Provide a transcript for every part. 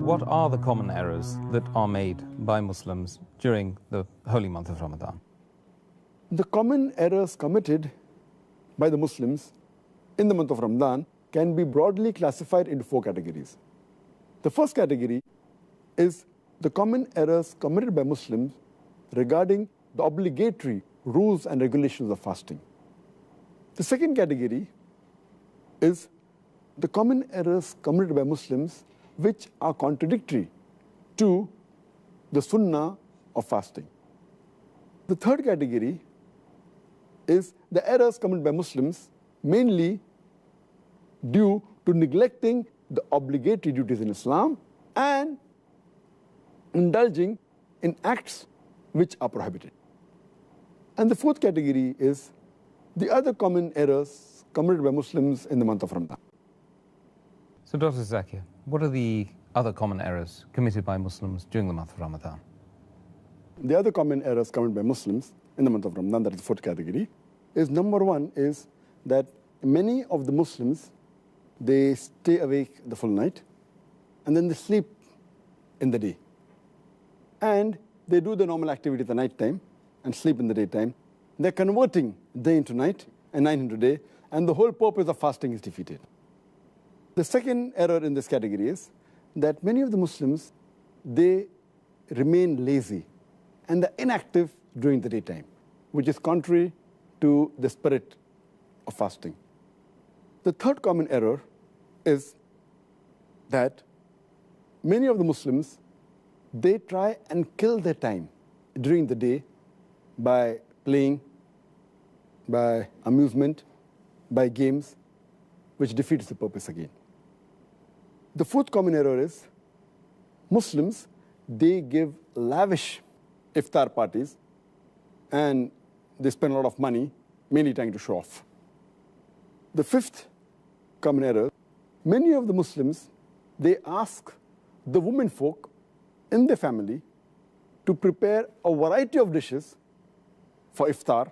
What are the common errors that are made by Muslims during the holy month of Ramadan? The common errors committed by the Muslims in the month of Ramadan can be broadly classified into four categories. The first category is the common errors committed by Muslims regarding the obligatory rules and regulations of fasting. The second category is the common errors committed by Muslims which are contradictory to the sunnah of fasting. The third category is the errors committed by Muslims mainly due to neglecting the obligatory duties in Islam and indulging in acts which are prohibited. And the fourth category is the other common errors committed by Muslims in the month of Ramadan. So, Dr. Zakir, what are the other common errors committed by Muslims during the month of Ramadan? The other common errors committed by Muslims in the month of Ramadan, that is the fourth category, is number one is that many of the Muslims, they stay awake the full night and then they sleep in the day. And they do the normal activity at the night time and sleep in the daytime. They're converting day into night and night into day, and the whole purpose of fasting is defeated. The second error in this category is that many of the Muslims, they remain lazy and they're inactive during the daytime, which is contrary to the spirit of fasting. The third common error is that many of the Muslims, they try and kill their time during the day by playing, by amusement, by games, which defeats the purpose again. The fourth common error is Muslims, they give lavish iftar parties and they spend a lot of money, mainly trying to show off. The fifth common error, many of the Muslims, they ask the women folk in their family to prepare a variety of dishes for iftar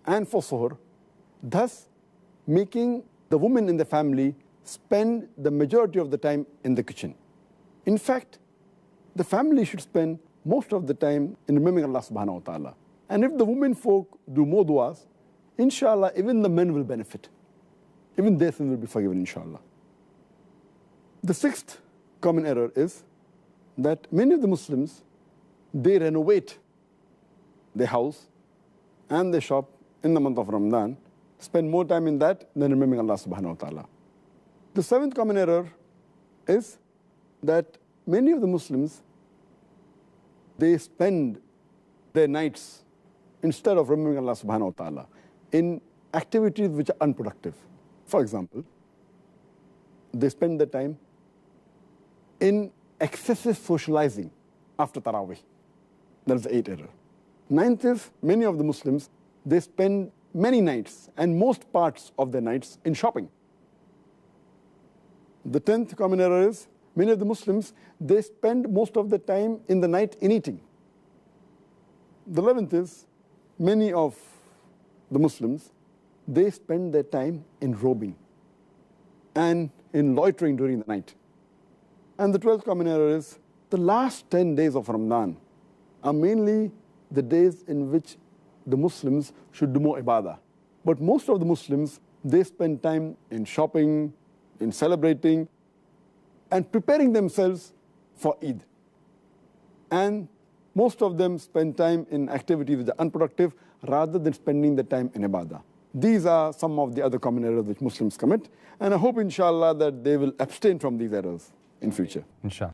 and for suhoor, thus making the women in the family spend the majority of the time in the kitchen. In fact, the family should spend most of the time in remembering Allah subhanahu wa ta'ala. And if the women folk do more du'as, inshallah, even the men will benefit. Even their sin will be forgiven, inshallah. The sixth common error is that many of the Muslims, they renovate their house and their shop in the month of Ramadan, spend more time in that than remembering Allah subhanahu wa ta'ala. The seventh common error is that many of the Muslims, they spend their nights, instead of remembering Allah subhanahu wa ta'ala, in activities which are unproductive. For example, they spend their time in excessive socializing after Taraweeh. That is the eighth error. Ninth is, many of the Muslims, they spend many nights and most parts of their nights in shopping. The 10th common error is, many of the Muslims, they spend most of the time in the night in eating. The 11th is, many of the Muslims, they spend their time in robing and in loitering during the night. And the 12th common error is, the last 10 days of Ramadan are mainly the days in which the Muslims should do more ibadah. But most of the Muslims, they spend time in shopping, in celebrating, and preparing themselves for Eid. And most of them spend time in activities which are unproductive rather than spending the time in ibadah. These are some of the other common errors which Muslims commit, and I hope, inshallah, that they will abstain from these errors in future. Inshallah.